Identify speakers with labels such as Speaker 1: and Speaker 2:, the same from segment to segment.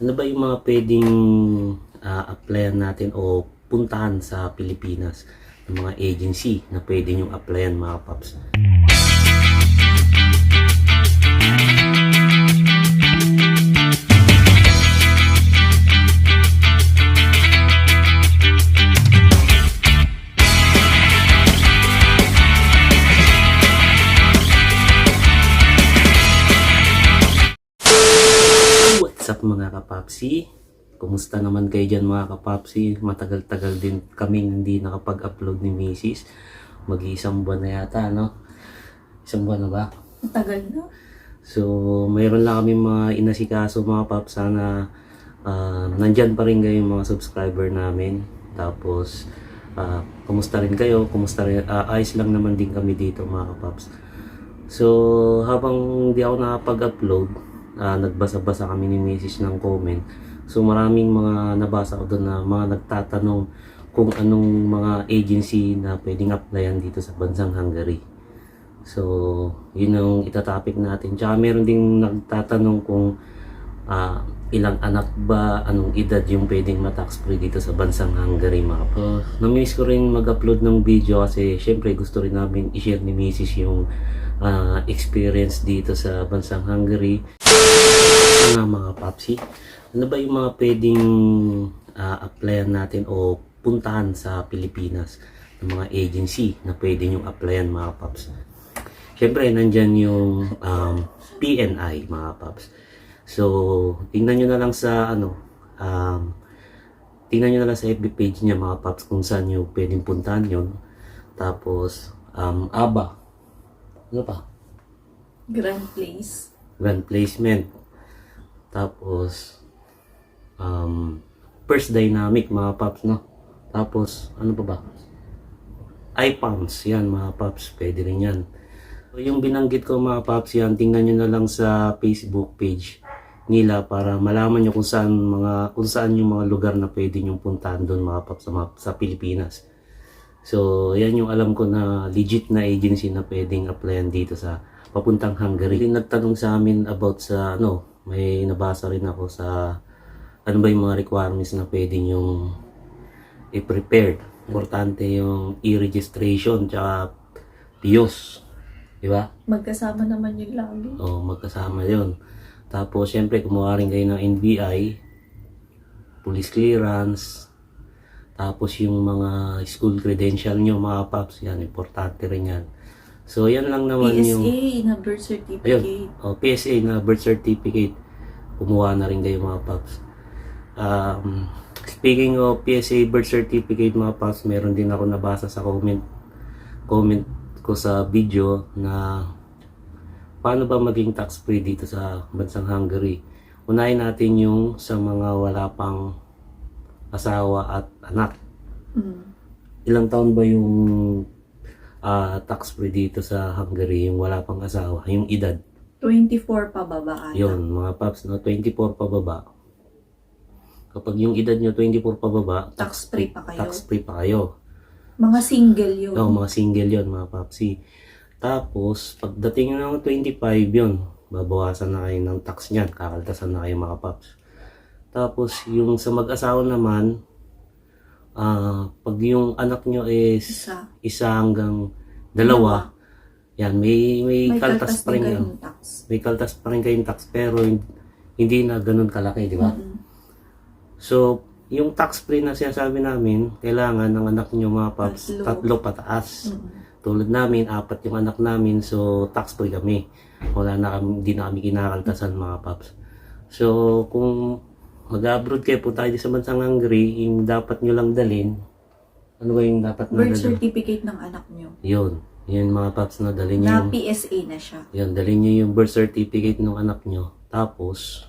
Speaker 1: Ano ba yung mga pwedeng applyan natin o puntahan sa Pilipinas ng mga agency na pwede nyong applyan mga paps? What's up mga kapapsi? Kumusta naman kayo dyan mga kapapsi? Matagal-tagal din kaming hindi nakapag-upload ni Mrs. Mag-iisang buwan na yata, no? Isang buwan na ba?
Speaker 2: Matagal na.
Speaker 1: So, mayroon lang kami mga inasikaso mga paps. Sana nandyan pa rin kayo yung mga subscriber namin. Tapos, kumusta rin kayo? Kumusta rin? Ayos lang naman din kami dito mga kapaps. So, habang di ako nakapag-upload, nagbasa-basa kami ni Mrs. ng comment. So, maraming mga nabasa ko doon na mga nagtatanong kung anong mga agency na pwedeng applyan dito sa bansang Hungary. So, yun ang itatopic natin. Tsaka meron ding nagtatanong kung ilang anak ba, anong edad yung pwedeng ma-tax free dito sa bansang Hungary mga po. Namiss ko rin mag-upload ng video kasi syempre gusto rin namin i-share ni Mrs. yung experience dito sa bansang Hungary. Mga papsi, ano ba yung mga pwedeng applyan natin o puntahan sa Pilipinas ng mga agency na pwede nyong applyan mga paps? Syempre, nandyan yung PNI mga paps. So, tingnan nyo na lang sa tingnan nyo na lang sa FB page niya mga paps kung saan nyo pwedeng puntahan yun. Tapos, ABA. Ano pa?
Speaker 2: Grand Place.
Speaker 1: Grand Placement. Tapos, First Dynamic mga paps, no? Tapos, ano pa ba? iPalms, yan mga paps, pwede rin yan. So, yung binanggit ko mga paps yan, tingnan nyo na lang sa Facebook page nila para malaman nyo kung saan yung mga lugar na pwede nyong puntahan doon mga paps sa Pilipinas. So, yan yung alam ko na legit na agency na pwedeng applyan dito sa papuntang Hungary. Nagtanong sa amin about sa may nabasa rin ako sa ano ba yung mga requirements na pwede nyong i-prepare. Importante yung e-registration tsaka PIOS. Diba?
Speaker 2: Magkasama naman yun lagi.
Speaker 1: Oo, magkasama yun. Tapos, syempre, kumuha rin kayo ng NBI, police clearance, tapos yung mga school credential nyo, mga paps, yan, importante rin yan. So, yan lang naman
Speaker 2: PSA
Speaker 1: yung...
Speaker 2: na birth certificate.
Speaker 1: Ayun, PSA na birth certificate. Kumuha na rin kayo mga paps. Speaking of PSA birth certificate mga paps, meron din ako nabasa sa comment ko sa video na paano ba maging tax free dito sa bansang Hungary. Unahin natin yung sa mga wala pang asawa at anak. Ilang taon ba yung tax free dito sa Hungary, yung wala pang asawa, yung edad?
Speaker 2: 24 pa baba ata.
Speaker 1: Yun, mga paps, 24 pababa. Kapag yung edad nyo 24 pababa,
Speaker 2: Tax free pa kayo.
Speaker 1: Tax free pa kayo.
Speaker 2: Mga single yun.
Speaker 1: Oo, mga single yun, mga papsi. Tapos, pagdating ng 25 yun, babawasan na kayo ng tax niyan, kakaltasan na kayo mga paps. Tapos, yung sa mag-asawa naman, pag yung anak nyo is isa hanggang dalawa, yan, may kaltas pa rin kayo. May kaltas pa rin kayong tax, pero hindi na ganun kalaki, di ba? So, yung tax free na sinasabi namin, kailangan ng anak nyo mga paps, 3 pataas. Tulad namin, 4 yung anak namin, so tax free kami. Hindi na kami kinakaltasan mga paps. So, kung mag-abroad kayo, punta kayo sa bansang Hungary, yung dapat nyo lang dalhin, ano ba yung dapat na
Speaker 2: birth certificate ng anak nyo.
Speaker 1: Yun mga paps na dalhin nyo.
Speaker 2: Na PSA na siya.
Speaker 1: Yun, dalhin nyo yung birth certificate ng anak nyo. Tapos,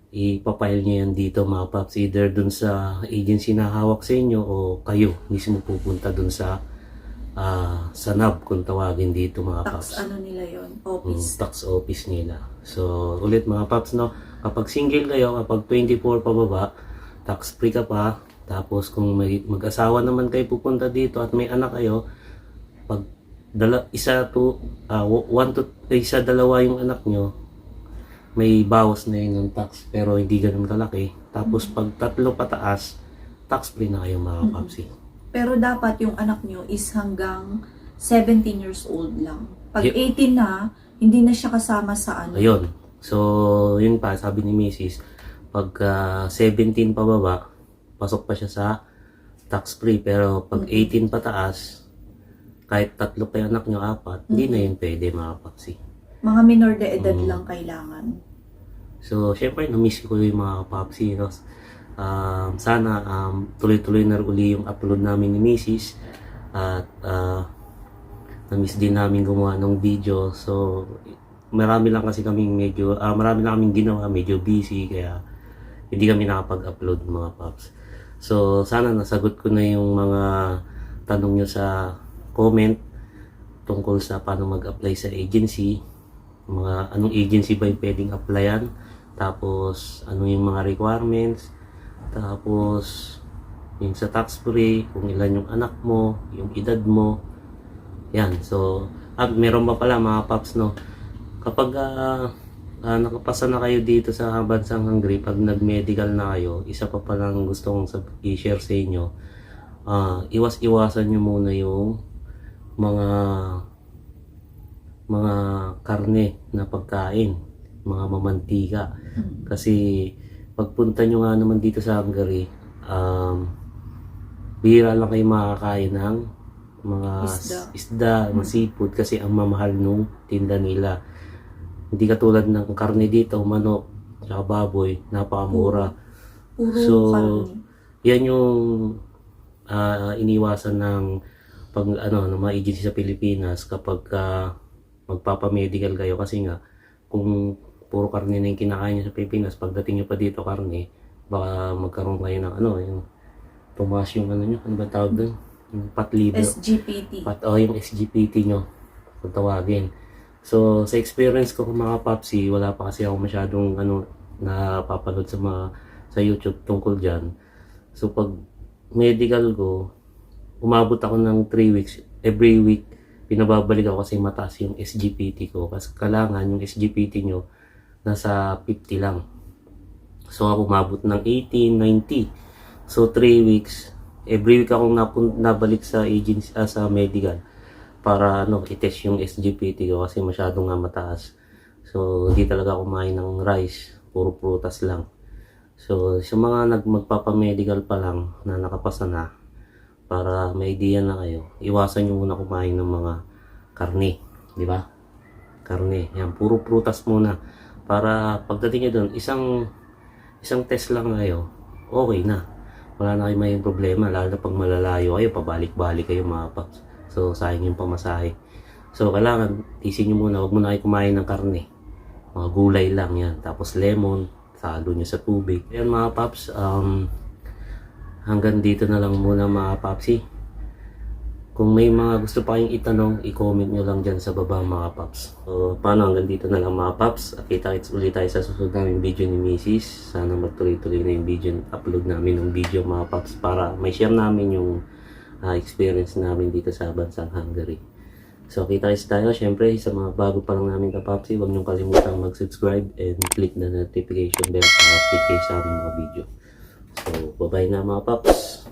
Speaker 1: ipapile nyo yan dito mga paps, either dun sa agency na hawak sa inyo o kayo mismo pupunta dun sa NAB kung tawagin dito mga paps.
Speaker 2: Tax ano nila yon, office.
Speaker 1: Tax office nila. So, ulit mga paps, no? Kapag single kayo, kapag 24 pababa, tax free ka pa. Tapos kung mag-asawa naman kayo pupunta dito at may anak kayo, pag isa dalawa yung anak nyo, may bawas na yun ng tax pero hindi ganun kalaki. Tapos pag 3 pataas, tax free na kayo mga kapapsi.
Speaker 2: Pero dapat yung anak nyo is hanggang 17 years old lang. Pag
Speaker 1: Ye-
Speaker 2: 18 na, hindi na siya kasama sa ano.
Speaker 1: Ayun. So, yun pa, sabi ni Mrs. Pag 17 pababa, pasok pa siya sa tax free. Pero pag 18 pataas, kahit 3 pa yung anak nyo, 4, hindi na yun pwede mga kapapsi.
Speaker 2: Mga minor de edad lang kailangan.
Speaker 1: So, syempre, na-miss ko yung mga kapapsi. No? Sana tuloy-tuloy na uli yung upload namin ni Mrs. At na-miss din namin gumawa ng video. So, marami lang kaming ginawa, medyo busy, kaya hindi kami nakapag-upload mga paps. So, sana nasagot ko na yung mga tanong nyo sa comment tungkol sa paano mag-apply sa agency, anong agency ba yung pwedeng applyan, tapos ano yung mga requirements, tapos yung sa tax free, kung ilan yung anak mo, yung edad mo, yan. So, meron pa pala mga paps, no, kapag nakapasa na kayo dito sa bansang Hungary, pag nag-medical na kayo, isa pa palang gusto kong i-share sa inyo, iwas-iwasan nyo muna yung mga karne na pagkain, mga mamantika. Kasi pagpunta nyo nga naman dito sa Hungary, bihira lang kayo makakain ng mga isda, mga seafood, kasi ang mamahal nung tinda nila. Hindi katulad ng karne dito, manok, tsaka baboy, napakamura.
Speaker 2: Puro karne.
Speaker 1: Yan yung iniwasan ng ng mga agency sa Pilipinas kapag magpapamedical kayo, kasi nga kung puro karne na yung kinakain nyo sa Pilipinas, pagdating nyo pa dito karne, baka magkaroon kayo ng yung tumaas yung nyo, ano ba tawag doon? Yung pat liver.
Speaker 2: SGPT.
Speaker 1: Yung SGPT nyo, kung tawagin. So, sa experience ko mga papsi, wala pa kasi ako masyadong napapanood sa YouTube tungkol dyan. So, pag medical ko, umabot ako ng 3 weeks. Every week, pinababalik ako kasi mataas yung SGPT ko. Kasi kailangan yung SGPT nyo nasa 50 lang. So, ako umabot ng 80, 90. So, 3 weeks. Every week akong nabalik sa agency, sa medical para i-test yung SGPT ko kasi masyadong nga mataas. So, hindi talaga ako kumain ng rice. Puro prutas lang. So, sa mga magpapamedical pa lang na nakapasa na, para may idea na kayo, iwasan nyo muna kumain ng mga karne. Di ba? Karne. Yan, puro prutas muna. Para pagdating nyo doon, isang test lang kayo, okay na. Wala na kayo may problema. Lalo na pag malalayo kayo, pabalik-balik kayo mga paps. So, sayang yung pamasahe. So, kailangan, tisin nyo muna. Huwag muna kayo kumain ng karne. Mga gulay lang yan. Tapos lemon, salo nyo sa tubig. Ayan mga paps, hanggang dito na lang muna mga papsi. Kung may mga gusto pa kayong itanong, i-comment nyo lang dyan sa baba mga paps. So, paano hanggang dito na lang mga paps. Kita-kits ulit tayo sa susunod namin video ni Mrs. Sana magtuloy-tuloy na yung video, upload namin ng video mga paps para may share namin yung experience namin dito sa bansang Hungary. So, kita-kits tayo. Siyempre, sa mga bago pa lang namin kapapsi, huwag niyong kalimutan mag-subscribe and click the notification bell para update kayo sa aming mga video. So, bye-bye na mga paps.